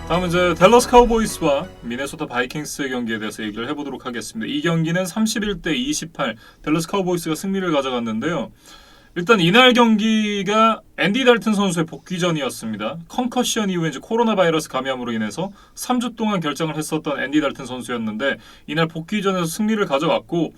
다음은 이제 댈러스 카우보이스와 미네소타 바이킹스의 경기에 대해서 얘기를 해보도록 하겠습니다. 이 경기는 31대 28 댈러스 카우보이스가 승리를 가져갔는데요. 일단 이날 경기가 앤디 달튼 선수의 복귀전이었습니다. 컨커션 이후에 이제 코로나 바이러스 감염으로 인해서 3주 동안 결정을 했었던 앤디 달튼 선수였는데 이날 복귀전에서 승리를 가져갔고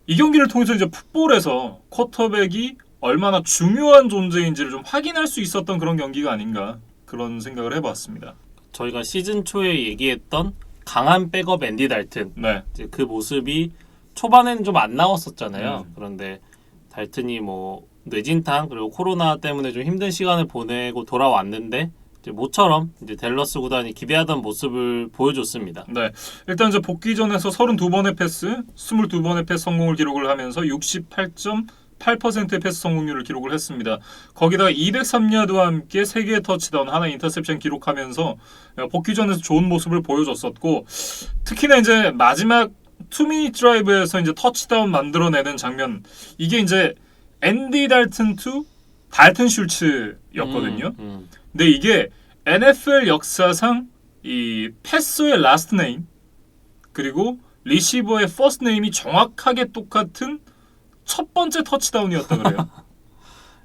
이 경기를 통해서 이제 풋볼에서 쿼터백이 얼마나 중요한 존재인지를 좀 확인할 수 있었던 그런 경기가 아닌가 그런 생각을 해봤습니다. 저희가 시즌 초에 얘기했던 강한 백업 앤디 달튼 네. 이제 그 모습이 초반에는 좀 안 나왔었잖아요. 그런데 달튼이 뭐 뇌진탕 그리고 코로나 때문에 좀 힘든 시간을 보내고 돌아왔는데 이제 모처럼 이제 댈러스 구단이 기대하던 모습을 보여줬습니다. 네. 일단 이제 복귀전에서 32번의 패스, 22번의 패스 성공을 기록을 하면서 68.8%의 패스 성공률을 기록을 했습니다. 거기다가 203야드와 함께 3개의 터치다운, 하나 인터셉션 기록하면서 복귀전에서 좋은 모습을 보여줬었고 특히나 이제 마지막 투미닛 드라이브에서 이제 터치다운 만들어내는 장면 이게 이제 앤디 달튼 투 달튼 슐츠였거든요. 근데 이게 NFL 역사상 이 패서의 라스트 네임 그리고 리시버의 퍼스트 네임이 정확하게 똑같은 첫 번째 터치다운이었다 그래요.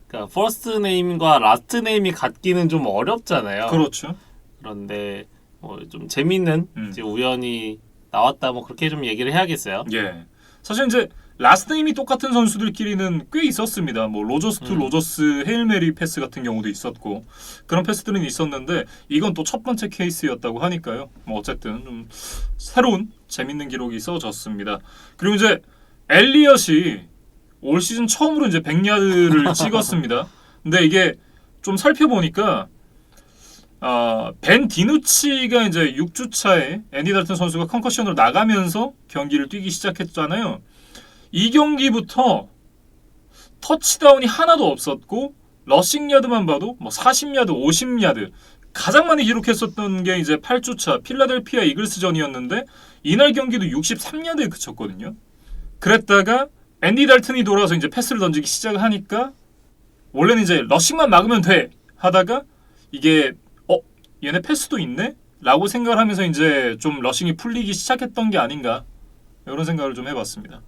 그러니까 퍼스트 네임과 라스트 네임이 같기는 좀 어렵잖아요. 그렇죠. 그런데 뭐 좀 재밌는 이제 우연히 나왔다 뭐 그렇게 좀 얘기를 해야겠어요. 예. 사실 이제 라스트 네임이 똑같은 선수들끼리는 꽤 있었습니다. 뭐 로저스 투 로저스 헤일 메리 패스 같은 경우도 있었고 그런 패스들은 있었는데 이건 또 첫 번째 케이스였다고 하니까요. 뭐 어쨌든 좀 새로운 재밌는 기록이 써졌습니다. 그리고 이제 엘리엇이 올 시즌 처음으로 이제 100야드를 찍었습니다. 근데 이게 좀 살펴보니까 벤 디누치가 이제 6주 차에 앤디 달튼 선수가 컨커션으로 나가면서 경기를 뛰기 시작했잖아요. 이 경기부터 터치다운이 하나도 없었고 러싱 야드만 봐도 뭐 40야드, 50야드 가장 많이 기록했었던 게 이제 8주 차 필라델피아 이글스전이었는데 이날 경기도 63야드에 그쳤거든요. 그랬다가 앤디 달튼이 돌아와서 이제 패스를 던지기 시작을 하니까 원래는 이제 러싱만 막으면 돼 하다가 이게 얘네 패스도 있네? 라고 생각을 하면서 이제 좀 러싱이 풀리기 시작했던 게 아닌가 이런 생각을 좀 해봤습니다.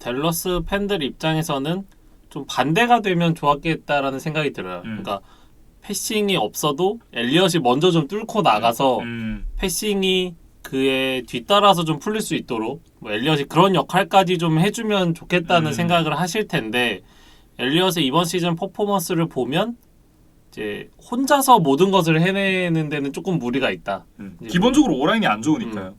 댈러스 팬들 입장에서는 좀 반대가 되면 좋았겠다라는 생각이 들어요. 그러니까 패싱이 없어도 엘리엇이 먼저 좀 뚫고 나가서 패싱이 그에 뒤따라서 좀 풀릴 수 있도록 뭐 엘리엇이 그런 역할까지 좀 해주면 좋겠다는 생각을 하실 텐데 엘리엇의 이번 시즌 퍼포먼스를 보면 이제 혼자서 모든 것을 해내는 데는 조금 무리가 있다. 기본적으로 오라인이 안 좋으니까요.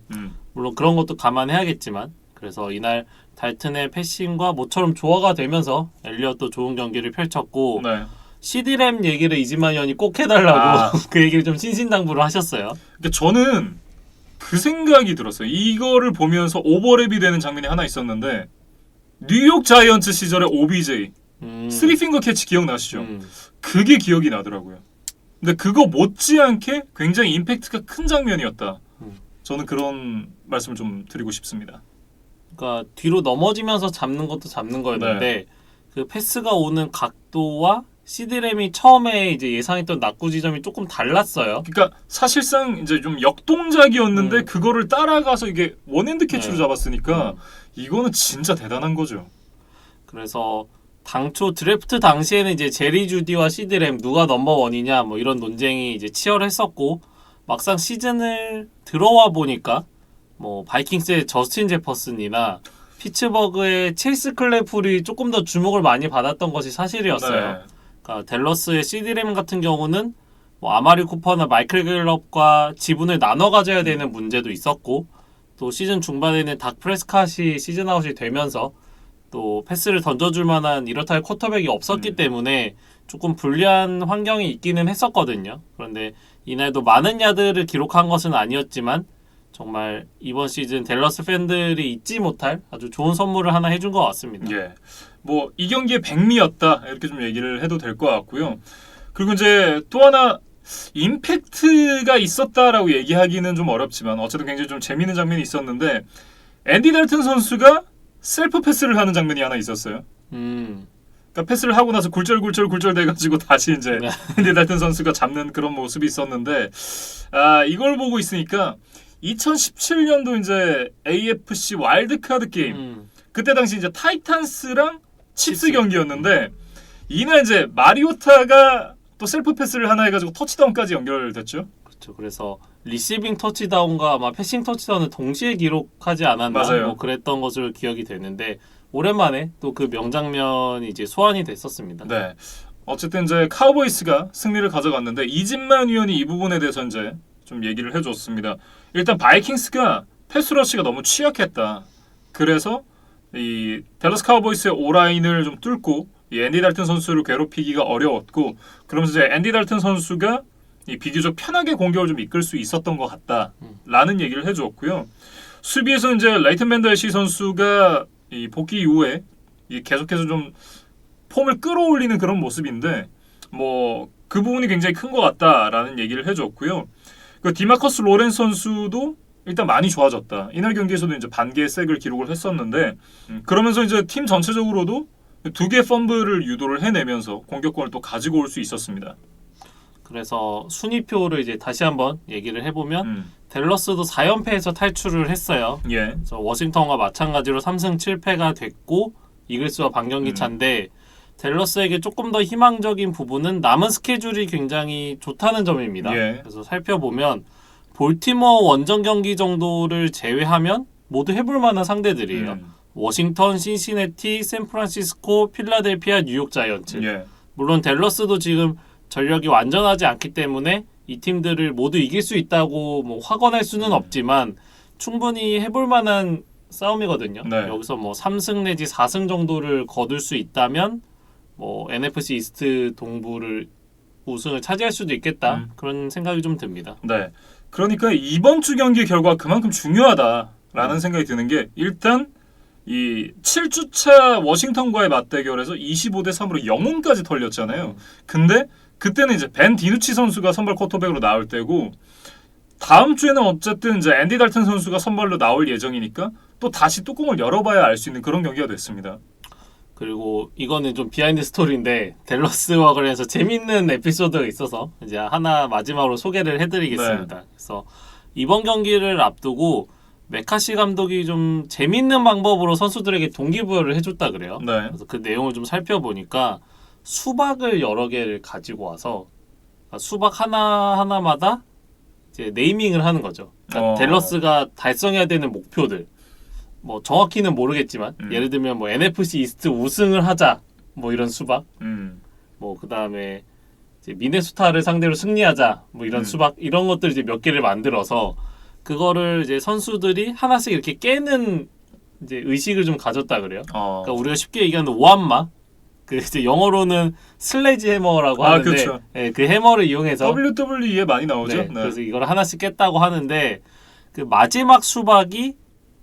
물론 그런 것도 감안해야겠지만 그래서 이날 달튼의 패싱과 모처럼 조화가 되면서 엘리엇도 좋은 경기를 펼쳤고 네. CD램 얘기를 이지만 의원이 꼭 해달라고 그 얘기를 좀 신신당부를 하셨어요. 그러니까 저는 그 생각이 들었어요. 이거를 보면서 오버랩이 되는 장면이 하나 있었는데 뉴욕 자이언츠 시절의 OBJ 쓰리핑거 캐치 기억나시죠? 그게 기억이 나더라고요. 근데 그거 못지않게 굉장히 임팩트가 큰 장면이었다. 저는 그런 말씀을 좀 드리고 싶습니다. 그러니까 뒤로 넘어지면서 잡는 것도 잡는 거였는데 그 패스가 오는 각도와 CD램이 처음에 이제 예상했던 낙구 지점이 조금 달랐어요. 그러니까 사실상 이제 좀 역동작이었는데 그거를 따라가서 이게 원핸드 캐치로 잡았으니까 이거는 진짜 대단한 거죠. 그래서 당초 드래프트 당시에는 이제 제리 주디와 CD램 누가 넘버원이냐 뭐 이런 논쟁이 이제 치열했었고 막상 시즌을 들어와 보니까 뭐 바이킹스의 저스틴 제퍼슨이나 피츠버그의 체이스 클래풀이 조금 더 주목을 많이 받았던 것이 사실이었어요. 네. 그러니까 댈러스의 CD램 같은 경우는 뭐 아마리 쿠퍼나 마이클 갤럽과 지분을 나눠 가져야 되는 문제도 있었고 또 시즌 중반에는 닥 프레스캇이 시즌 아웃이 되면서 또 패스를 던져줄 만한 이렇다 할 쿼터백이 없었기 때문에 조금 불리한 환경이 있기는 했었거든요. 그런데 이날도 많은 야드를 기록한 것은 아니었지만 정말 이번 시즌 댈러스 팬들이 잊지 못할 아주 좋은 선물을 하나 해준 것 같습니다. 예, 뭐 이 경기의 백미였다 이렇게 좀 얘기를 해도 될 것 같고요. 그리고 이제 또 하나 임팩트가 있었다라고 얘기하기는 좀 어렵지만 어쨌든 굉장히 좀 재미있는 장면이 있었는데 앤디 달튼 선수가 셀프 패스를 하는 장면이 하나 있었어요. 그러니까 그러니까 패스를 하고 나서 굴절굴절 돼가지고 다시 이제 네. 앤디 달튼 선수가 잡는 그런 모습이 있었는데 이걸 보고 있으니까 2017년도 이제 AFC 와일드카드 게임 그때 당시 이제 타이탄스랑 칩스 경기였는데 이날 이제 마리오타가 또 셀프 패스를 하나 해가지고 터치다운까지 연결됐죠. 그렇죠. 그래서 리시빙 터치다운과 아마 패싱 터치다운을 동시에 기록하지 않았나 맞아요. 뭐 그랬던 것으로 기억이 되는데 오랜만에 또 그 명장면이 이제 소환이 됐었습니다. 네. 어쨌든 이제 카우보이스가 승리를 가져갔는데 이진만 위원이 이 부분에 대해서 이제 좀 얘기를 해줬습니다. 일단 바이킹스가 패스러시가 너무 취약했다. 그래서 이 댈러스 카우보이스의 오라인을 좀 뚫고 이 앤디 달튼 선수를 괴롭히기가 어려웠고 그러면서 이제 앤디 달튼 선수가 이 비교적 편하게 공격을 좀 이끌 수 있었던 것 같다라는 얘기를 해주었고요. 수비에서 이제 레이튼 밴더에시 선수가 이 복귀 이후에 이 계속해서 좀 폼을 끌어올리는 그런 모습인데 뭐 그 부분이 굉장히 큰 것 같다라는 얘기를 해줬고요. 그 디마커스 로렌스 선수도 일단 많이 좋아졌다. 이날 경기에서도 이제 반개의 색을 기록을 했었는데 그러면서 이제 팀 전체적으로도 2개의 펌블을 유도를 해내면서 공격권을 또 가지고 올 수 있었습니다. 그래서 순위표를 이제 다시 한번 얘기를 해보면 댈러스도 4연패에서 탈출을 했어요. 예. 그래서 워싱턴과 마찬가지로 3승 7패가 됐고 이글스와 반경기 차인데 댈러스에게 조금 더 희망적인 부분은 남은 스케줄이 굉장히 좋다는 점입니다. 예. 그래서 살펴보면 볼티모어 원정 경기 정도를 제외하면 모두 해볼 만한 상대들이에요. 워싱턴, 신시내티, 샌프란시스코, 필라델피아, 뉴욕 자이언츠. 예. 물론 댈러스도 지금 전력이 완전하지 않기 때문에 이 팀들을 모두 이길 수 있다고 뭐 확언할 수는 없지만 충분히 해볼 만한 싸움이거든요. 네. 여기서 뭐 3승 내지 4승 정도를 거둘 수 있다면 뭐 NFC 이스트 동부를 우승을 차지할 수도 있겠다. 그런 생각이 좀 듭니다. 네. 그러니까 이번 주 경기 결과가 그만큼 중요하다라는 생각이 드는 게 일단 이 7주차 워싱턴과의 맞대결에서 25대 3으로 영혼까지 털렸잖아요. 근데 그때는 이제 벤 디누치 선수가 선발 쿼터백으로 나올 때고 다음 주에는 어쨌든 이제 앤디 달튼 선수가 선발로 나올 예정이니까 또 다시 뚜껑을 열어봐야 알 수 있는 그런 경기가 됐습니다. 그리고 이거는 좀 비하인드 스토리인데 댈러스와 관련해서 재밌는 에피소드가 있어서 이제 하나 마지막으로 소개를 해드리겠습니다. 네. 그래서 이번 경기를 앞두고 메카시 감독이 좀 재밌는 방법으로 선수들에게 동기부여를 해줬다 그래요. 네. 그래서 그 내용을 좀 살펴보니까 수박을 여러 개를 가지고 와서 수박 하나마다 이제 네이밍을 하는 거죠. 그러니까 댈러스가 달성해야 되는 목표들. 뭐 정확히는 모르겠지만 예를 들면 뭐 NFC 이스트 우승을 하자 뭐 이런 수박 뭐 그다음에 이제 미네소타를 상대로 승리하자 뭐 이런 수박 이런 것들 이제 몇 개를 만들어서 그거를 이제 선수들이 하나씩 이렇게 깨는 이제 의식을 좀 가졌다 그래요. 그러니까 우리가 쉽게 얘기하는 오한마 그 이제 영어로는 슬래지 해머라고 하는데 그렇죠. 예, 그 해머를 이용해서 WWE에 많이 나오죠. 네, 네. 그래서 이걸 하나씩 깼다고 하는데 그 마지막 수박이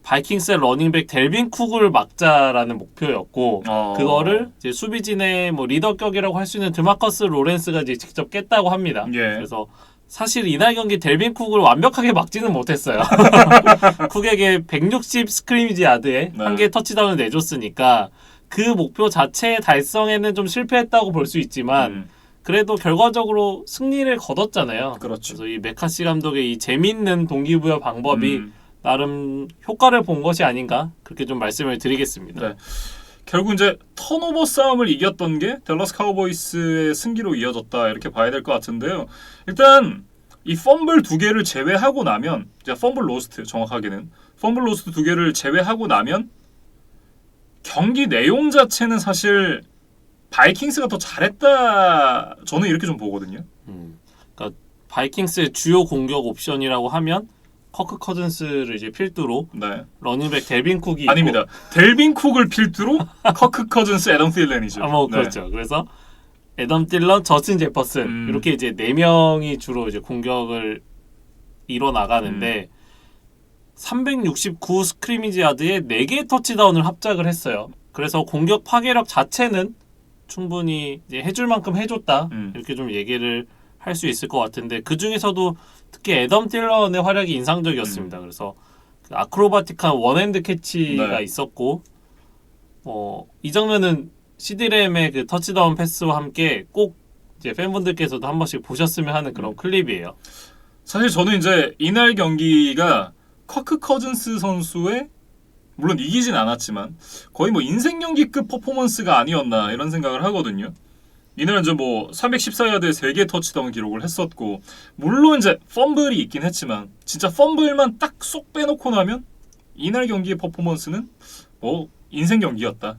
바이킹스의 러닝백 델빈 쿡을 막자라는 목표였고 그거를 이제 수비진의 뭐 리더격이라고 할 수 있는 드마커스 로렌스가 이제 직접 깼다고 합니다. 예. 그래서 사실 이날 경기 델빈 쿡을 완벽하게 막지는 못했어요. 쿡에게 160 스크리미지 야드에 네. 한 개 터치다운을 내줬으니까 그 목표 자체 달성에는 좀 실패했다고 볼 수 있지만 그래도 결과적으로 승리를 거뒀잖아요. 그렇죠. 그래서 이 메카시 감독의 이 재밌는 동기부여 방법이 나름 효과를 본 것이 아닌가 그렇게 좀 말씀을 드리겠습니다. 네. 결국 이제 턴오버 싸움을 이겼던 게 댈러스 카우보이스의 승기로 이어졌다 이렇게 봐야 될 것 같은데요. 일단 이 펌블 2개를 제외하고 나면 이제 펌블 로스트 정확하게는 펌블 로스트 2개를 제외하고 나면 경기 내용 자체는 사실 바이킹스가 더 잘했다 저는 이렇게 좀 보거든요. 그러니까 바이킹스의 주요 공격 옵션이라고 하면 커크 커즌스를 이제 필두로 네. 러닝백 델빈 쿡이 있고 아닙니다. 델빈 쿡을 필두로 커크 커즌스, 애덤 틸렌이죠. 뭐 네. 그렇죠. 그래서 애덤 딜런, 저스틴 제퍼슨 이렇게 이제 4명이 주로 이제 공격을 이뤄 나가는데 369 스크리미지 야드에 4개의 터치다운을 합작을 했어요. 그래서 공격 파괴력 자체는 충분히 이제 해줄 만큼 해줬다 이렇게 좀 얘기를 할 수 있을 것 같은데 그 중에서도 특히 애덤 딜런의 활약이 인상적이었습니다. 그래서 그 아크로바틱한 원핸드 캐치가 네. 있었고 이 장면은 CD램의 그 터치다운 패스와 함께 꼭 이제 팬분들께서도 한 번씩 보셨으면 하는 그런 클립이에요. 사실 저는 이제 이날 경기가 커크 커즌스 선수의 물론 이기진 않았지만 거의 뭐 인생 경기급 퍼포먼스가 아니었나 이런 생각을 하거든요. 이날은 이제 뭐 314야드에 3개 터치다운 기록을 했었고 물론 이제 펌블이 있긴 했지만 진짜 펌블만 딱 쏙 빼놓고 나면 이날 경기의 퍼포먼스는 뭐 인생 경기였다.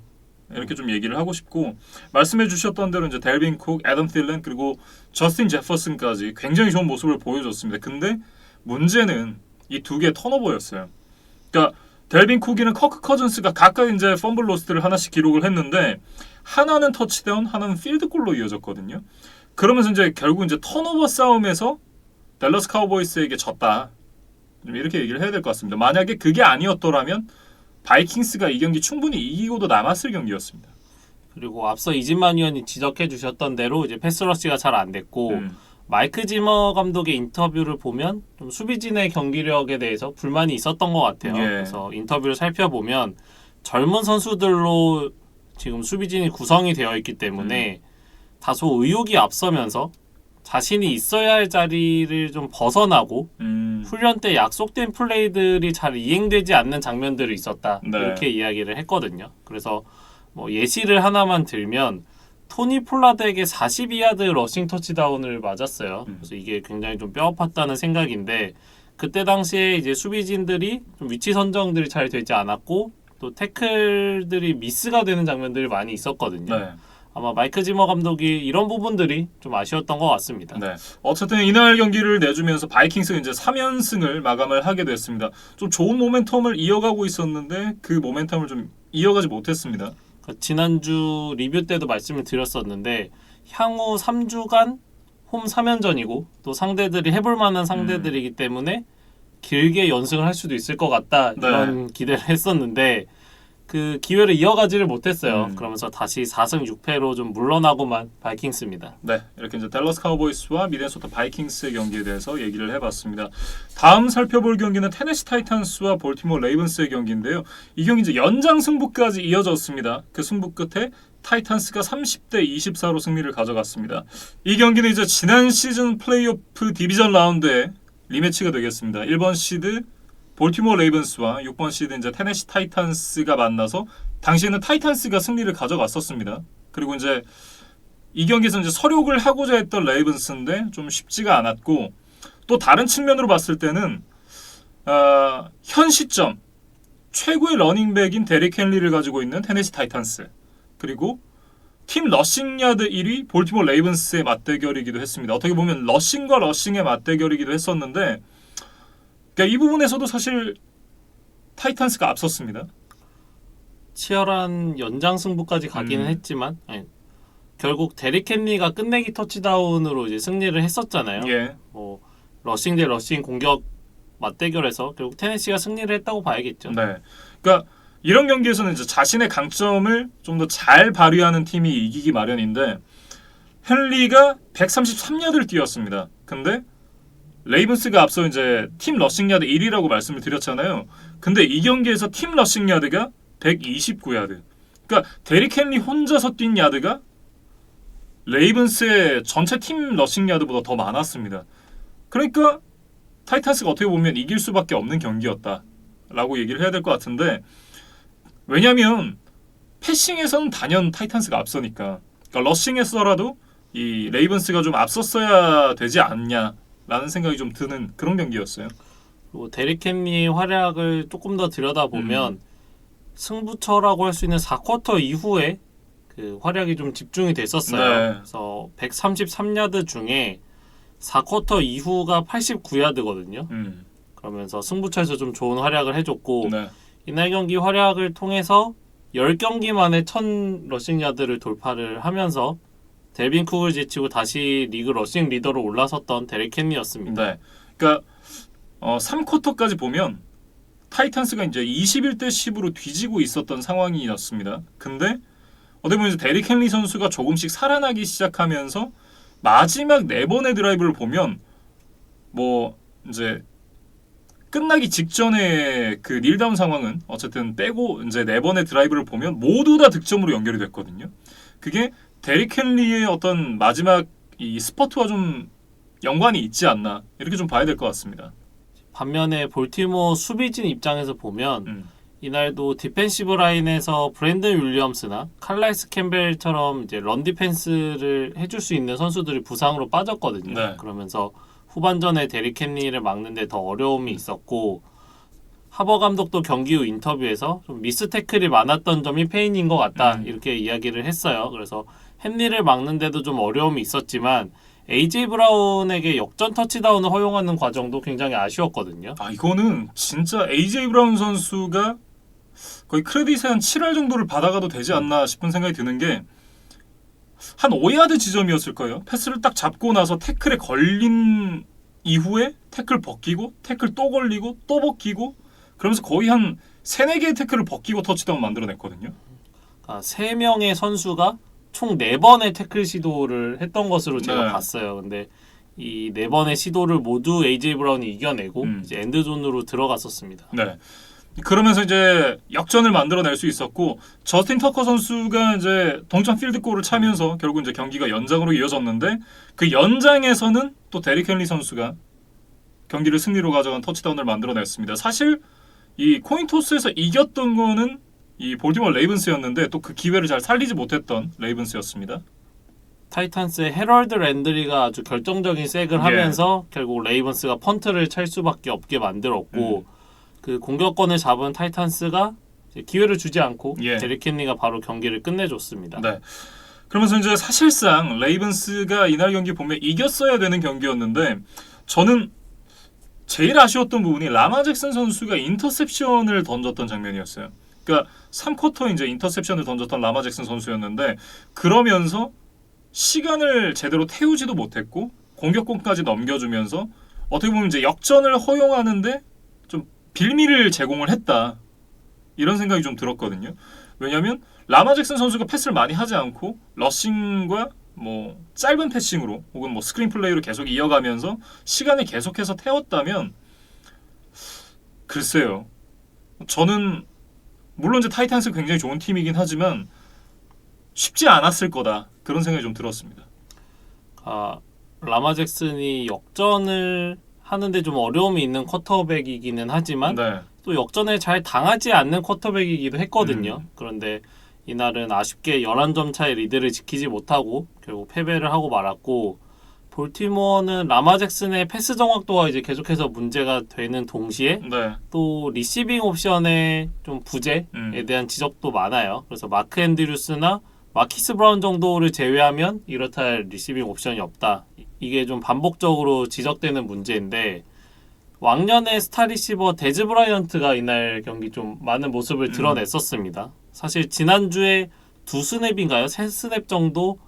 이렇게 좀 얘기를 하고 싶고 말씀해 주셨던 대로 이제 델빈 쿡, 애덤 틸렌 그리고 저스틴 제퍼슨까지 굉장히 좋은 모습을 보여줬습니다. 근데 문제는 이 두 개의 턴오버였어요. 그러니까 델빈 쿡이는 커크 커즌스가 각각 이제 펌블 로스트를 하나씩 기록을 했는데 하나는 터치다운, 하나는 필드골로 이어졌거든요. 그러면서 이제 결국 이제 턴오버 싸움에서 댈러스 카우보이스에게 졌다. 좀 이렇게 얘기를 해야 될 것 같습니다. 만약에 그게 아니었더라면 바이킹스가 이 경기 충분히 이기고도 남았을 경기였습니다. 그리고 앞서 이진만 위원이 지적해 주셨던 대로 이제 패스러시가 잘 안 됐고 마이크 지머 감독의 인터뷰를 보면 좀 수비진의 경기력에 대해서 불만이 있었던 것 같아요. 예. 그래서 인터뷰를 살펴보면 젊은 선수들로 지금 수비진이 구성이 되어 있기 때문에 다소 의욕이 앞서면서 자신이 있어야 할 자리를 좀 벗어나고 훈련 때 약속된 플레이들이 잘 이행되지 않는 장면들이 있었다. 네. 이렇게 이야기를 했거든요. 그래서 뭐 예시를 하나만 들면 토니 폴라드에게 42야드 러싱 터치다운을 맞았어요. 그래서 이게 굉장히 좀 뼈아팠다는 생각인데 그때 당시에 이제 수비진들이 좀 위치 선정들이 잘 되지 않았고 또 태클들이 미스가 되는 장면들이 많이 있었거든요. 네. 아마 마이크 지머 감독이 이런 부분들이 좀 아쉬웠던 것 같습니다. 네. 어쨌든 이날 경기를 내주면서 바이킹스가 이제 3연승을 마감을 하게 됐습니다. 좀 좋은 모멘텀을 이어가고 있었는데 그 모멘텀을 좀 이어가지 못했습니다. 지난주 리뷰 때도 말씀을 드렸었는데 향후 3주간 홈 3연전이고 또 상대들이 해볼 만한 상대들이기 때문에 길게 연승을 할 수도 있을 것 같다 이런 기대를 했었는데 그 기회를 이어가지를 못했어요. 그러면서 다시 4승 6패로 좀 물러나고만 바이킹스입니다. 네, 이렇게 이제 댈러스 카우보이스와 미네소타 바이킹스의 경기에 대해서 얘기를 해봤습니다. 다음 살펴볼 경기는 테네시 타이탄스와 볼티모어 레이븐스의 경기인데요. 이 경기 이제 연장 승부까지 이어졌습니다. 그 승부 끝에 타이탄스가 30대 24로 승리를 가져갔습니다. 이 경기는 이제 지난 시즌 플레이오프 디비전 라운드의 리매치가 되겠습니다. 1번 시드 볼티모어 레이븐스와 6번 시드 이제 테네시 타이탄스가 만나서 당시에는 타이탄스가 승리를 가져갔었습니다. 그리고 이제 이 경기에서 이제 서력을 하고자 했던 레이븐스인데 좀 쉽지가 않았고 또 다른 측면으로 봤을 때는 현 시점 최고의 러닝백인 데릭 헨리를 가지고 있는 테네시 타이탄스 그리고 팀 러싱 야드 1위 볼티모어 레이븐스의 맞대결이기도 했습니다. 어떻게 보면 러싱과 러싱의 맞대결이기도 했었는데 그러니까 이 부분에서도 사실 타이탄스가 앞섰습니다. 치열한 연장 승부까지 가기는 했지만 결국 데릭 헨리가 끝내기 터치다운으로 이제 승리를 했었잖아요. 예. 뭐 러싱 대 러싱 공격 맞대결에서 결국 테네시가 승리를 했다고 봐야겠죠. 네. 그러니까 이런 경기에서는 이제 자신의 강점을 좀 더 잘 발휘하는 팀이 이기기 마련인데 헨리가 133야드를 뛰었습니다. 근데 레이븐스가 앞서 이제 팀 러싱 야드 1위라고 말씀을 드렸잖아요. 근데 이 경기에서 팀 러싱 야드가 129야드. 그러니까 데릭 헨리 혼자서 뛴 야드가 레이븐스의 전체 팀 러싱 야드보다 더 많았습니다. 그러니까 타이탄스가 어떻게 보면 이길 수밖에 없는 경기였다라고 얘기를 해야 될 것 같은데 왜냐하면 패싱에서는 단연 타이탄스가 앞서니까 그러니까 러싱에서라도 이 레이븐스가 좀 앞섰어야 되지 않냐라는 생각이 좀 드는 그런 경기였어요. 그리고 데릭 헨리의 활약을 조금 더 들여다보면 승부처라고 할 수 있는 4쿼터 이후에 그 활약이 좀 집중이 됐었어요. 네. 그래서 133야드 중에 4쿼터 이후가 89야드거든요. 그러면서 승부처에서 좀 좋은 활약을 해줬고 네. 이날 경기 활약을 통해서 10경기 만에 1000 러싱 야드를 돌파를 하면서 델빈 쿡을 제치고 다시 리그 러싱 리더로 올라섰던 데릭 헨리였습니다. 네. 그러니까 3쿼터까지 보면 타이탄스가 이제 21대 10으로 뒤지고 있었던 상황이었습니다. 근데 어떻게 보면 이제 데릭 헨리 선수가 조금씩 살아나기 시작하면서 마지막 4번의 드라이브를 보면 뭐 이제 끝나기 직전에 그 닐다운 상황은 어쨌든 빼고 이제 4번의 드라이브를 보면 모두 다 득점으로 연결이 됐거든요. 그게 데릭 헨리의 어떤 마지막 이 스퍼트와 좀 연관이 있지 않나 이렇게 좀 봐야 될 것 같습니다. 반면에 볼티모어 수비진 입장에서 보면 이날도 디펜시브 라인에서 브랜든 윌리엄스나 칼라이스 캠벨처럼 이제 런 디펜스를 해줄 수 있는 선수들이 부상으로 빠졌거든요. 네. 그러면서 후반전에 데릭 헨리를 막는데 더 어려움이 있었고 하버 감독도 경기 후 인터뷰에서 좀 미스 태클이 많았던 점이 페인인 것 같다 이렇게 이야기를 했어요. 그래서 헨리를 막는데도 좀 어려움이 있었지만 AJ 브라운에게 역전 터치다운을 허용하는 과정도 굉장히 아쉬웠거든요. 아 이거는 진짜 AJ 브라운 선수가 거의 크레딧의 한 7할 정도를 받아가도 되지 않나 싶은 생각이 드는 게 한 5야드 지점이었을 거예요. 패스를 딱 잡고 나서 태클에 걸린 이후에 태클 벗기고 태클 또 걸리고 또 벗기고 그러면서 거의 한 3-4개의 태클을 벗기고 터치다운 만들어냈거든요. 3명의 선수가 총 4번의 태클 시도를 했던 것으로 제가 네. 봤어요. 근데 이 4번의 시도를 모두 AJ 브라운이 이겨내고 이제 엔드존으로 들어갔었습니다. 네. 그러면서 이제 역전을 만들어낼 수 있었고 저스틴 터커 선수가 이제 동점 필드골을 차면서 결국 이제 경기가 연장으로 이어졌는데 그 연장에서는 또 데릭 헨리 선수가 경기를 승리로 가져간 터치다운을 만들어냈습니다. 사실 이 코인 토스에서 이겼던 거는 이 볼티모어 레이븐스였는데 또 그 기회를 잘 살리지 못했던 레이븐스였습니다. 타이탄스의 헤럴드 랜드리가 아주 결정적인 색을 하면서 결국 레이븐스가 펀트를 찰 수밖에 없게 만들었고 그 공격권을 잡은 타이탄스가 이제 기회를 주지 않고 데릭 헨리가 바로 경기를 끝내줬습니다. 네. 그러면서 이제 사실상 레이븐스가 이날 경기 보면 이겼어야 되는 경기였는데 저는 제일 아쉬웠던 부분이 라마 잭슨 선수가 인터셉션을 던졌던 장면이었어요. 그러니까 3쿼터 이제 인터셉션을 던졌던 라마 잭슨 선수였는데 그러면서 시간을 제대로 태우지도 못했고 공격권까지 넘겨주면서 어떻게 보면 이제 역전을 허용하는데 좀 빌미를 제공을 했다 이런 생각이 좀 들었거든요. 왜냐하면 라마 잭슨 선수가 패스를 많이 하지 않고 러싱과 뭐 짧은 패싱으로 혹은 뭐 스크린 플레이로 계속 이어가면서 시간을 계속해서 태웠다면 글쎄요. 저는 물론 이제 타이탄스 굉장히 좋은 팀이긴 하지만 쉽지 않았을 거다 그런 생각이 좀 들었습니다. 라마 잭슨이 역전을 하는데 좀 어려움이 있는 쿼터백이기는 하지만 또 역전을 잘 당하지 않는 쿼터백이기도 했거든요. 그런데 이날은 아쉽게 11점 차의 리드를 지키지 못하고 결국 패배를 하고 말았고 볼티모어는 라마 잭슨의 패스 정확도가 이제 계속해서 문제가 되는 동시에 또 리시빙 옵션의 좀 부재에 대한 지적도 많아요. 그래서 마크 앤드류스나 마키스 브라운 정도를 제외하면 이렇다 할 리시빙 옵션이 없다. 이게 좀 반복적으로 지적되는 문제인데 왕년의 스타 리시버 데즈 브라이언트가 이날 경기 좀 많은 모습을 드러냈었습니다. 사실 지난주에 2스냅인가요? 3스냅 정도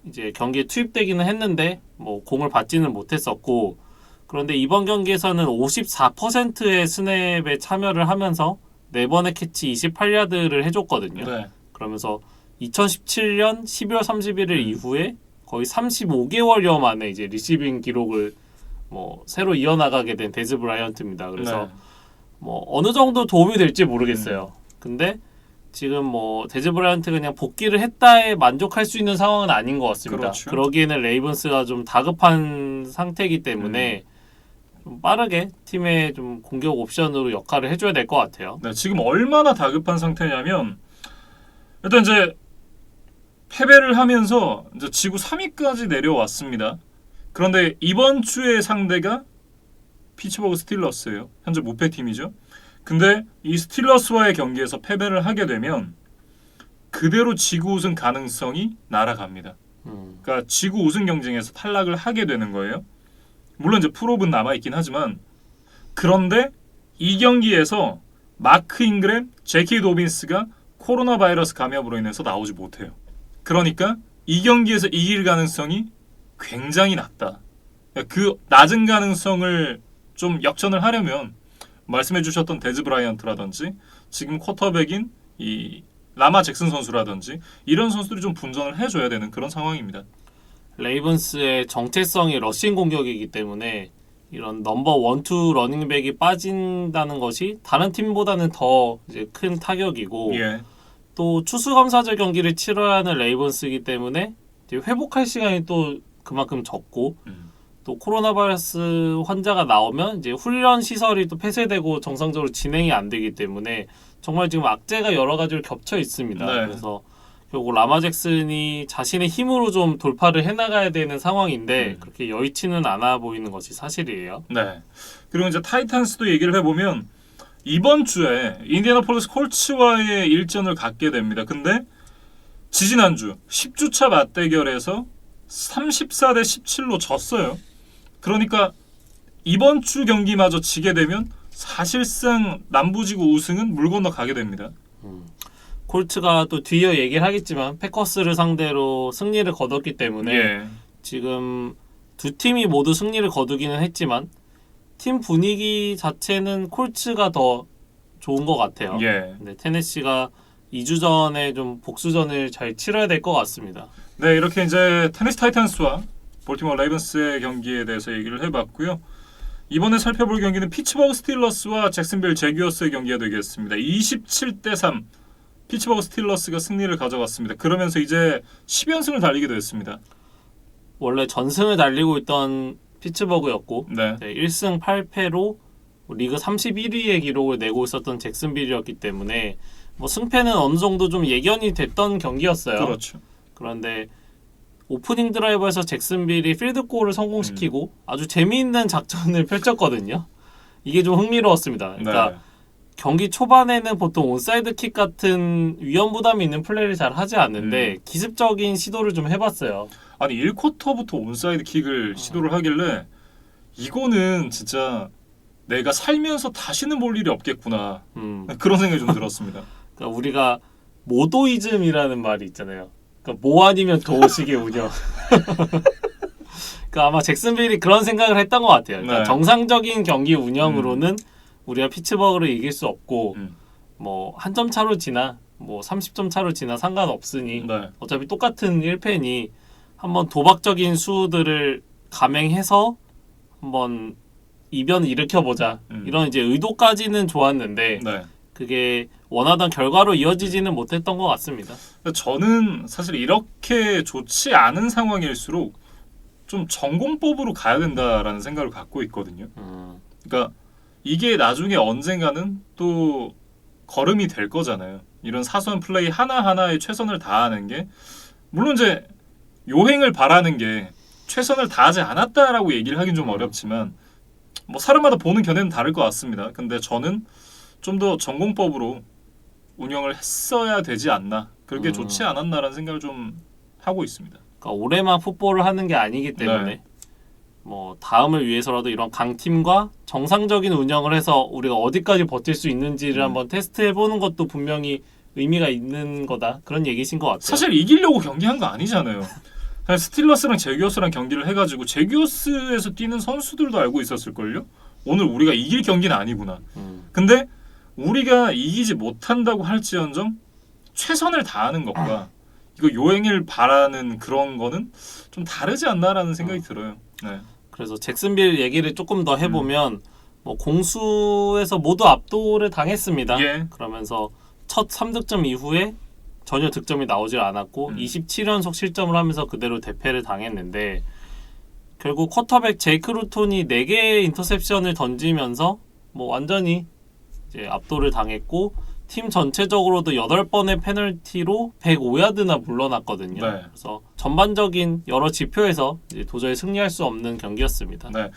이제 경기에 투입되기는 했는데 뭐 공을 받지는 못했었고 그런데 이번 경기에서는 54%의 스냅에 참여를 하면서 4번의 캐치 28야드를 해줬거든요. 그러면서 2017년 12월 31일 이후에 거의 35개월여 만에 이제 리시빙 기록을 뭐 새로 이어나가게 된 데즈 브라이언트입니다. 그래서 뭐 어느 정도 도움이 될지 모르겠어요. 근데 지금 뭐 데즈 브라이언트가 그냥 복귀를 했다에 만족할 수 있는 상황은 아닌 것 같습니다. 그러기에는 레이븐스가 좀 다급한 상태이기 때문에 좀 빠르게 팀의 좀 공격 옵션으로 역할을 해줘야 될 것 같아요. 네, 지금 얼마나 다급한 상태냐면 일단 이제 패배를 하면서 이제 지구 3위까지 내려왔습니다. 그런데 이번 주의 상대가 피츠버그 스틸러스예요. 현재 무패팀이죠. 근데 이 스틸러스와의 경기에서 패배를 하게 되면 그대로 지구 우승 가능성이 날아갑니다. 그러니까 지구 우승 경쟁에서 탈락을 하게 되는 거예요. 물론 이제 풀업은 남아있긴 하지만 그런데 이 경기에서 마크 잉그램, 제키 도빈스가 코로나 바이러스 감염으로 인해서 나오지 못해요. 그러니까 이 경기에서 이길 가능성이 굉장히 낮다. 그 낮은 가능성을 좀 역전을 하려면 말씀해 주셨던 데즈 브라이언트라든지 지금 쿼터백인 이 라마 잭슨 선수라든지 이런 선수들이 좀 분전을 해줘야 되는 그런 상황입니다. 레이븐스의 정체성이 러싱 공격이기 때문에 이런 넘버 1, 2 러닝백이 빠진다는 것이 다른 팀보다는 더 이제 큰 타격이고 예. 또 추수감사절 경기를 치러야 하는 레이븐스이기 때문에 이제 회복할 시간이 또 그만큼 적고 또 코로나 바이러스 환자가 나오면 이제 훈련 시설이 또 폐쇄되고 정상적으로 진행이 안 되기 때문에 정말 지금 악재가 여러 가지로 겹쳐 있습니다. 네. 그래서 결국 라마 잭슨이 자신의 힘으로 좀 돌파를 해나가야 되는 상황인데 그렇게 여의치는 않아 보이는 것이 사실이에요. 네. 그리고 이제 타이탄스도 얘기를 해보면 이번 주에 인디애나폴리스 콜츠와의 일전을 갖게 됩니다. 근데 지지난주 10주차 맞대결에서 34대 17로 졌어요. 그러니까 이번 주 경기마저 지게 되면 사실상 남부지구 우승은 물 건너 가게 됩니다. 콜츠가 또 뒤이어 얘기를 하겠지만 패커스를 상대로 승리를 거뒀기 때문에 예. 지금 두 팀이 모두 승리를 거두기는 했지만 팀 분위기 자체는 콜츠가 더 좋은 것 같아요. 예. 근데 테네시가 2주 전에 좀 복수전을 잘 치러야 될 것 같습니다. 네, 이렇게 이제 테네시 타이탄스와 볼티모어 레이븐스의 경기에 대해서 얘기를 해봤고요. 이번에 살펴볼 경기는 피츠버그 스틸러스와 잭슨빌 제규어스의 경기가 되겠습니다. 27대 3 피츠버그 스틸러스가 승리를 가져갔습니다. 그러면서 이제 10연승을 달리게 됐습니다. 원래 전승을 달리고 있던 피츠버그였고 네. 1승 8패로 리그 31위의 기록을 내고 있었던 잭슨빌이었기 때문에 뭐 승패는 어느 정도 좀 예견이 됐던 경기였어요. 그렇죠. 그런데 오프닝 드라이브에서 잭슨빌이 필드골을 성공시키고 아주 재미있는 작전을 펼쳤거든요. 이게 좀 흥미로웠습니다. 그러니까 네. 경기 초반에는 보통 온사이드 킥 같은 위험 부담이 있는 플레이를 잘 하지 않는데 기습적인 시도를 좀 해봤어요. 아니 1쿼터부터 온사이드 킥을 시도를 하길래 이거는 진짜 내가 살면서 다시는 볼 일이 없겠구나. 그런 생각이 좀 들었습니다. 그러니까 우리가 모도이즘이라는 말이 있잖아요. 그러니까 뭐 아니면 도식의 운영. 그러니까 아마 잭슨빌이 그런 생각을 했던 것 같아요. 그러니까 네. 정상적인 경기 운영으로는 우리가 피츠버그를 이길 수 없고 뭐 한 점 차로 지나 뭐 30점 차로 지나 상관없으니 네. 어차피 똑같은 1패니 한번 도박적인 수들을 감행해서 한번 이변을 일으켜보자. 이런 이제 의도까지는 좋았는데 네. 그게 원하던 결과로 이어지지는 못했던 것 같습니다. 저는 사실 이렇게 좋지 않은 상황일수록 좀 전공법으로 가야 된다라는 생각을 갖고 있거든요. 그러니까 이게 나중에 언젠가는 또 걸음이 될 거잖아요. 이런 사소한 플레이 하나하나에 최선을 다하는 게 물론 이제 요행을 바라는 게 최선을 다하지 않았다라고 얘기를 하긴 좀 어렵지만 뭐 사람마다 보는 견해는 다를 것 같습니다. 근데 저는 좀 더 전공법으로 운영을 했어야 되지 않나 그렇게 좋지 않았나라는 생각을 좀 하고 있습니다. 그러니까 올해만 풋볼을 하는 게 아니기 때문에 네. 뭐 다음을 위해서라도 이런 강팀과 정상적인 운영을 해서 우리가 어디까지 버틸 수 있는지를 한번 테스트해보는 것도 분명히 의미가 있는 거다 그런 얘기신 것 같아요. 사실 이기려고 경기한 거 아니잖아요. 그냥 스틸러스랑 제규어스랑 경기를 해가지고 제규어스에서 뛰는 선수들도 알고 있었을걸요? 오늘 우리가 이길 경기는 아니구나. 근데 우리가 이기지 못한다고 할지언정 최선을 다하는 것과 이거 요행을 바라는 그런 거는 좀 다르지 않나라는 생각이 들어요. 네. 그래서 잭슨빌 얘기를 조금 더 해보면 뭐 공수에서 모두 압도를 당했습니다. 예. 그러면서 첫 3득점 이후에 전혀 득점이 나오질 않았고 27연속 실점을 하면서 그대로 대패를 당했는데 결국 쿼터백 제이크 루톤이 4개의 인터셉션을 던지면서 뭐 완전히 이제 압도를 당했고 팀 전체적으로도 8번의 페널티로 105야드나 물러났거든요. 네. 그래서 전반적인 여러 지표에서 이제 도저히 승리할 수 없는 경기였습니다. 네.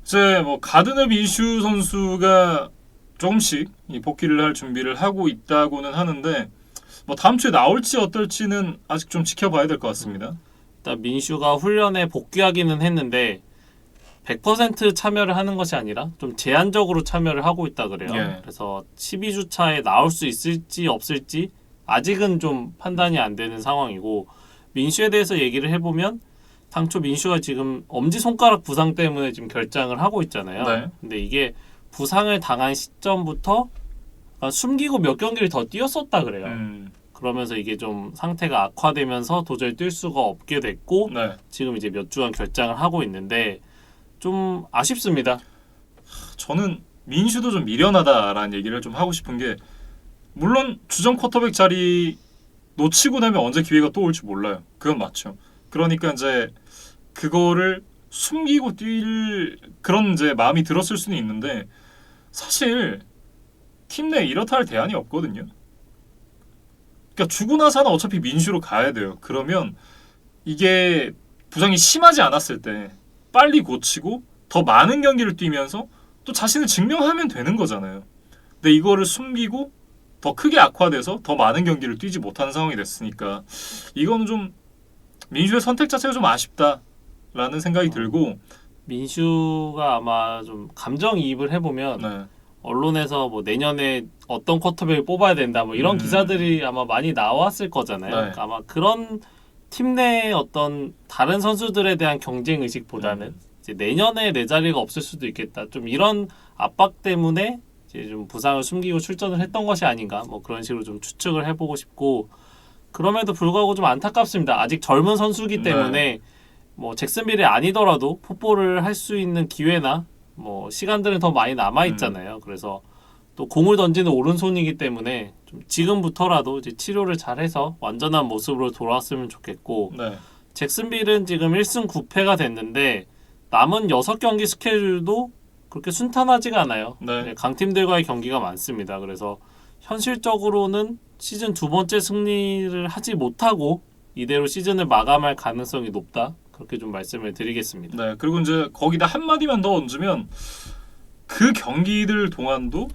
이제 뭐 가드너 민슈 선수가 조금씩 이 복귀를 할 준비를 하고 있다고는 하는데 뭐 다음 주에 나올지 어떨지는 아직 좀 지켜봐야 될 것 같습니다. 일단 민슈가 훈련에 복귀하기는 했는데 100% 참여를 하는 것이 아니라 좀 제한적으로 참여를 하고 있다 그래요. 예. 그래서 12주 차에 나올 수 있을지 없을지 아직은 좀 판단이 안 되는 상황이고 민슈에 대해서 얘기를 해보면 당초 민슈가 지금 엄지손가락 부상 때문에 지금 결장을 하고 있잖아요. 네. 근데 이게 부상을 당한 시점부터 숨기고 몇 경기를 더 뛰었었다 그래요. 그러면서 이게 좀 상태가 악화되면서 도저히 뛸 수가 없게 됐고 네. 지금 이제 몇 주간 결장을 하고 있는데 좀 아쉽습니다. 저는 민슈도 좀 미련하다라는 얘기를 좀 하고 싶은 게 물론 주전 쿼터백 자리 놓치고 나면 언제 기회가 또 올지 몰라요. 그건 맞죠. 그러니까 이제 그거를 숨기고 뛸 그런 이제 마음이 들었을 수는 있는데 사실 팀 내에 이렇다 할 대안이 없거든요. 그러니까 주고 나서는 어차피 민슈로 가야 돼요. 그러면 이게 부상이 심하지 않았을 때 빨리 고치고 더 많은 경기를 뛰면서 또 자신을 증명하면 되는 거잖아요. 근데 이거를 숨기고 더 크게 악화돼서 더 많은 경기를 뛰지 못하는 상황이 됐으니까 이거는 좀 민슈의 선택 자체가 좀 아쉽다라는 생각이 들고 민슈가 아마 좀 감정이입을 해보면 네. 언론에서 뭐 내년에 어떤 쿼터백을 뽑아야 된다 뭐 이런 기사들이 아마 많이 나왔을 거잖아요. 네. 그러니까 아마 그런 팀 내의 어떤 다른 선수들에 대한 경쟁 의식보다는 이제 내년에 내 자리가 없을 수도 있겠다. 좀 이런 압박 때문에 이제 좀 부상을 숨기고 출전을 했던 것이 아닌가. 뭐 그런 식으로 좀 추측을 해보고 싶고 그럼에도 불구하고 좀 안타깝습니다. 아직 젊은 선수기 때문에 뭐 잭슨빌이 아니더라도 풋볼을 할 수 있는 기회나 뭐 시간들은 더 많이 남아 있잖아요. 그래서 또 공을 던지는 오른손이기 때문에 좀 지금부터라도 이제 치료를 잘해서 완전한 모습으로 돌아왔으면 좋겠고 네. 잭슨빌은 지금 1승 9패가 됐는데 남은 6경기 스케줄도 그렇게 순탄하지가 않아요. 네. 강팀들과의 경기가 많습니다. 그래서 현실적으로는 시즌 두 번째 승리를 하지 못하고 이대로 시즌을 마감할 가능성이 높다. 그렇게 좀 말씀을 드리겠습니다. 네. 그리고 이제 거기다 한 마디만 더 얹으면 그 경기들 동안도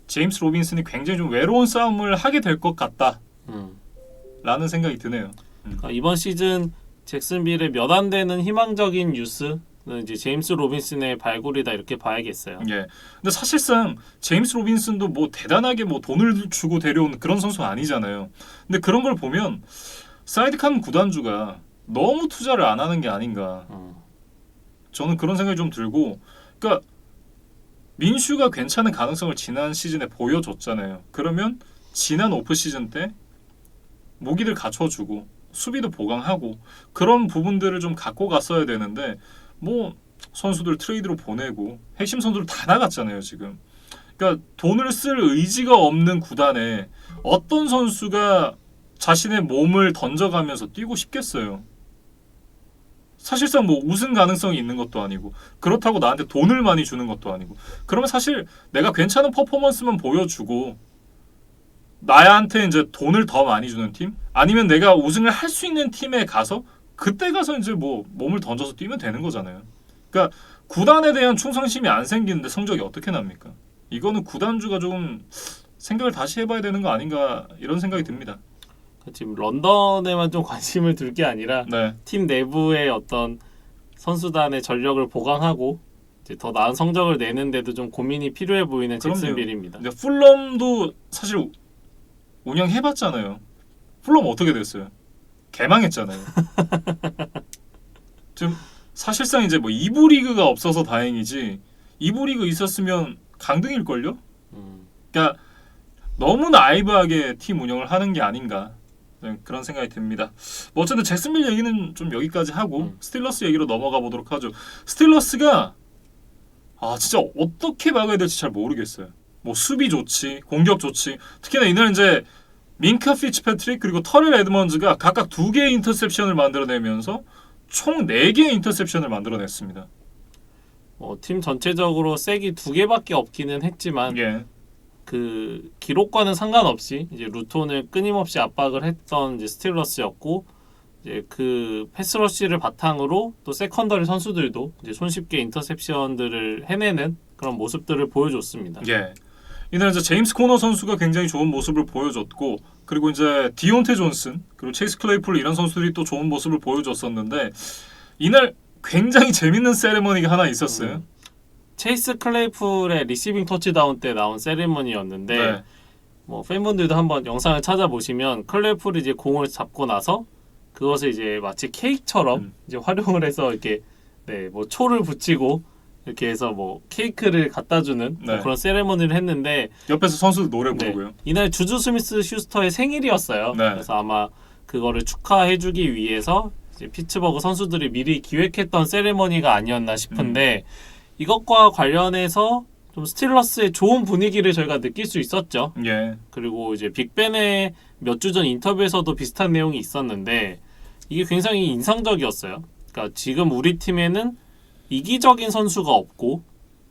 제임스 로빈슨이 굉장히 좀 외로운 싸움을 하게 될 것 같다라는 생각이 드네요. 그러니까 이번 시즌 잭슨빌의 몇 안 되는 희망적인 뉴스는 이제 제임스 로빈슨의 발굴이다 이렇게 봐야겠어요. 예. 근데 사실상 제임스 로빈슨도 뭐 대단하게 뭐 돈을 주고 데려온 그런 선수가 아니잖아요. 근데 그런 걸 보면 사이드캄 구단주가 너무 투자를 안 하는 게 아닌가. 저는 그런 생각이 좀 들고, 그러니까 민슈가 괜찮은 가능성을 지난 시즌에 보여줬잖아요. 그러면 지난 오프 시즌 때 모기들 갖춰주고 수비도 보강하고 그런 부분들을 좀 갖고 갔어야 되는데 뭐 선수들 트레이드로 보내고 핵심 선수들 다 나갔잖아요 지금. 그러니까 돈을 쓸 의지가 없는 구단에 어떤 선수가 자신의 몸을 던져가면서 뛰고 싶겠어요. 사실상 뭐 우승 가능성이 있는 것도 아니고 그렇다고 나한테 돈을 많이 주는 것도 아니고 그러면 사실 내가 괜찮은 퍼포먼스만 보여주고 나한테 이제 돈을 더 많이 주는 팀 아니면 내가 우승을 할 수 있는 팀에 가서 그때 가서 이제 뭐 몸을 던져서 뛰면 되는 거잖아요. 그러니까 구단에 대한 충성심이 안 생기는데 성적이 어떻게 납니까? 이거는 구단주가 좀 생각을 다시 해봐야 되는 거 아닌가 이런 생각이 듭니다. 지금 런던에만 좀 관심을 둘 게 아니라 네. 팀 내부의 어떤 선수단의 전력을 보강하고 이제 더 나은 성적을 내는데도 좀 고민이 필요해 보이는 그럼요. 잭슨빌입니다. 근데 풀럼도 사실 운영해봤잖아요. 풀럼 어떻게 됐어요? 개망했잖아요. 지금 사실상 이제 뭐 2부 리그가 없어서 다행이지 2부 리그 있었으면 강등일걸요? 그러니까 너무 나이브하게 팀 운영을 하는 게 아닌가 그런 생각이 듭니다. 뭐 어쨌든 잭슨빌 얘기는 좀 여기까지 하고 스틸러스 얘기로 넘어가 보도록 하죠. 스틸러스가 진짜 어떻게 막아야 될지 잘 모르겠어요. 뭐 수비 좋지, 공격 좋지. 특히나 이날 이제 밍카 피츠패트릭 그리고 터렐 에드먼즈가 각각 2개의 인터셉션을 만들어내면서 총 4개의 인터셉션을 만들어냈습니다. 팀 전체적으로 색이 2개밖에 없기는 했지만 예. 그 기록과는 상관없이 이제 루톤을 끊임없이 압박을 했던 이제 스틸러스였고 이제 그 패스러시를 바탕으로 또 세컨더리 선수들도 이제 손쉽게 인터셉션들을 해내는 그런 모습들을 보여줬습니다. 예. 이날 이제 제임스 코너 선수가 굉장히 좋은 모습을 보여줬고 그리고 이제 디온테 존슨 그리고 체이스 클레이풀 이런 선수들이 또 좋은 모습을 보여줬었는데 이날 굉장히 재밌는 세레머니가 하나 있었어요. 체이스 클레이풀의 리시빙 터치다운 때 나온 세리머니였는데 네. 뭐 팬분들도 한번 영상을 찾아보시면 클레이풀이 이제 공을 잡고 나서 그것을 이제 마치 케이크처럼 이제 활용을 해서 이렇게 뭐 초를 붙이고 이렇게 해서 뭐 케이크를 갖다 주는 뭐 그런 세레머니를 했는데 옆에서 선수들 노래 부르고요. 이날 주주 스미스 슈스터의 생일이었어요. 네. 그래서 아마 그거를 축하해주기 위해서 이제 피츠버그 선수들이 미리 기획했던 세레머니가 아니었나 싶은데 이것과 관련해서 좀 스틸러스의 좋은 분위기를 저희가 느낄 수 있었죠. 예. 그리고 이제 빅벤의 몇 주 전 인터뷰에서도 비슷한 내용이 있었는데 이게 굉장히 인상적이었어요. 그러니까 지금 우리 팀에는 이기적인 선수가 없고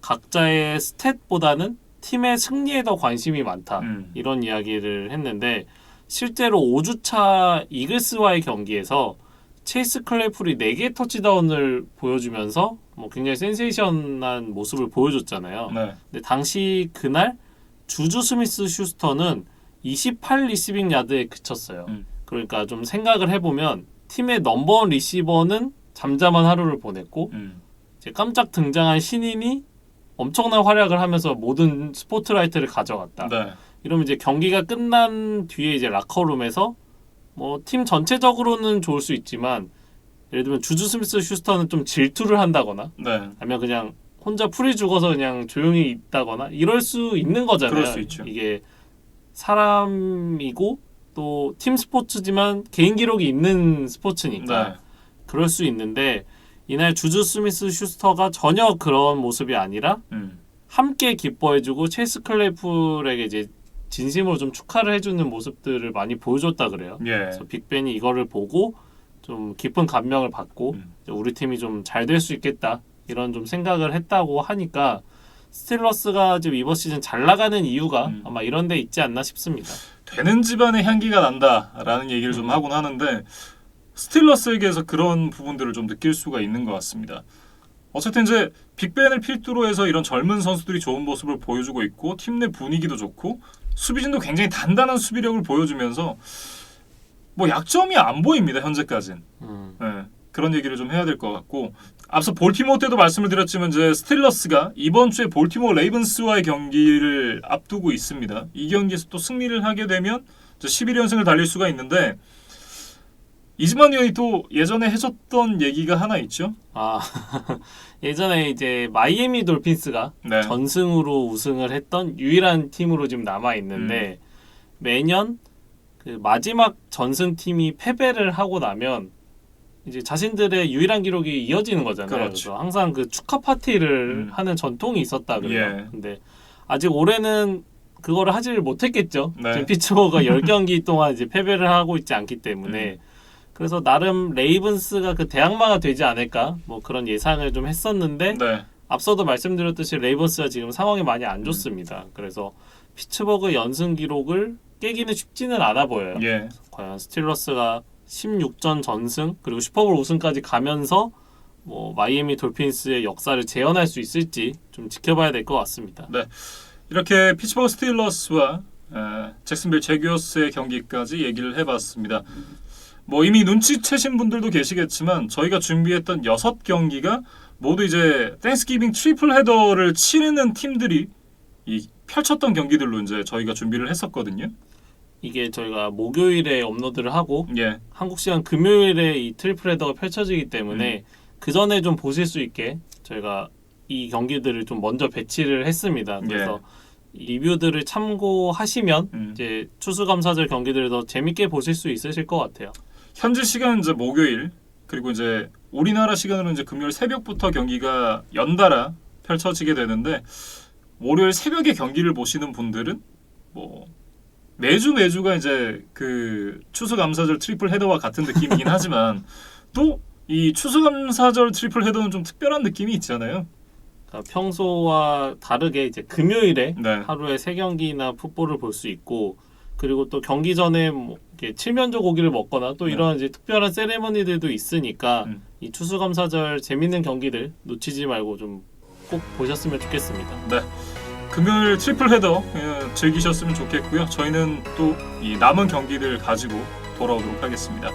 각자의 스탯보다는 팀의 승리에 더 관심이 많다. 이런 이야기를 했는데 실제로 5주차 이글스와의 경기에서 체이스 클레이풀이 4개의 터치다운을 보여주면서 뭐 굉장히 센세이션한 모습을 보여줬잖아요. 네. 근데 당시 그날 주주 스미스 슈스터는 28 리시빙 야드에 그쳤어요. 그러니까 좀 생각을 해보면 팀의 넘버원 리시버는 잠잠한 하루를 보냈고 이제 깜짝 등장한 신인이 엄청난 활약을 하면서 모든 스포트라이트를 가져갔다. 네. 이러면 이제 경기가 끝난 뒤에 이제 라커룸에서 뭐 팀 전체적으로는 좋을 수 있지만 예를 들면 주주 스미스 슈스터는 좀 질투를 한다거나 네. 아니면 그냥 혼자 풀이 죽어서 그냥 조용히 있다거나 이럴 수 있는 거잖아요. 그럴 수 있죠. 이게 사람이고 또 팀 스포츠지만 개인 기록이 있는 스포츠니까 네. 그럴 수 있는데 이날 주주 스미스 슈스터가 전혀 그런 모습이 아니라 함께 기뻐해주고 체이스 클레이풀에게 이제 진심으로 좀 축하를 해주는 모습들을 많이 보여줬다 그래요. 예. 그래서 빅벤이 이거를 보고 좀 깊은 감명을 받고 이제 우리 팀이 좀 잘 될 수 있겠다 이런 좀 생각을 했다고 하니까 스틸러스가 지금 이번 시즌 잘 나가는 이유가 아마 이런 데 있지 않나 싶습니다. 되는 집안의 향기가 난다라는 얘기를 좀 하곤 하는데 스틸러스에게서 그런 부분들을 좀 느낄 수가 있는 것 같습니다. 어쨌든 이제 빅벤을 필두로 해서 이런 젊은 선수들이 좋은 모습을 보여주고 있고 팀 내 분위기도 좋고 수비진도 굉장히 단단한 수비력을 보여주면서 뭐 약점이 안 보입니다. 현재까지는. 네, 그런 얘기를 좀 해야 될 것 같고 앞서 볼티모어 때도 말씀을 드렸지만 이제 스틸러스가 이번 주에 볼티모어 레이븐스와의 경기를 앞두고 있습니다. 이 경기에서 또 승리를 하게 되면 11연승을 달릴 수가 있는데 이즈만 의원이 또 예전에 해줬던 얘기가 하나 있죠. 아 예전에 이제 마이애미 돌핀스가 네. 전승으로 우승을 했던 유일한 팀으로 지금 남아 있는데 매년 그 마지막 전승 팀이 패배를 하고 나면 이제 자신들의 유일한 기록이 이어지는 거잖아요. 그렇죠. 그래서 항상 그 축하 파티를 하는 전통이 있었다 그래요. 예. 근데 아직 올해는 그거를 하지를 못했겠죠. 네. 지금 피츠버그가 10경기 동안 이제 패배를 하고 있지 않기 때문에 그래서 나름 레이븐스가 그 대항마가 되지 않을까 뭐 그런 예상을 좀 했었는데 네. 앞서도 말씀드렸듯이 레이븐스가 지금 상황이 많이 안 좋습니다. 그래서 피츠버그 연승 기록을 깨기는 쉽지는 않아 보여요. 예. 과연 스틸러스가 16전 전승 그리고 슈퍼볼 우승까지 가면서 뭐 마이애미 돌핀스의 역사를 재현할 수 있을지 좀 지켜봐야 될 것 같습니다. 이렇게 피츠버그 스틸러스와 잭슨빌 제규어스의 경기까지 얘기를 해봤습니다. 뭐 이미 눈치채신 분들도 계시겠지만 저희가 준비했던 6경기가 모두 이제 땡스기빙 트리플 헤더를 치르는 팀들이 이 펼쳤던 경기들로 이제 저희가 준비를 했었거든요. 이게 저희가 목요일에 업로드를 하고 예. 한국 시간 금요일에 이 트리플 헤더가 펼쳐지기 때문에 그 전에 좀 보실 수 있게 저희가 이 경기들을 좀 먼저 배치를 했습니다. 그래서 리뷰들을 참고하시면 이제 추수감사절 경기들을 더 재밌게 보실 수 있으실 것 같아요. 현지 시간 이제 목요일 그리고 이제 우리나라 시간으로 이제 금요일 새벽부터 경기가 연달아 펼쳐지게 되는데 월요일 새벽에 경기를 보시는 분들은 뭐 매주가 이제 그 추수감사절 트리플 헤더와 같은 느낌이긴 하지만 또 이 추수감사절 트리플 헤더는 좀 특별한 느낌이 있잖아요. 그러니까 평소와 다르게 이제 금요일에 네. 하루에 3경기나 풋볼을 볼 수 있고 그리고 또 경기 전에 뭐 이렇게 칠면조 고기를 먹거나 또 이런 이제 특별한 세레머니들도 있으니까 이 추수감사절 재밌는 경기들 놓치지 말고 좀 꼭 보셨으면 좋겠습니다. 네. 금요일 트리플 헤더 즐기셨으면 좋겠고요. 저희는 또 이 남은 경기들 가지고 돌아오도록 하겠습니다.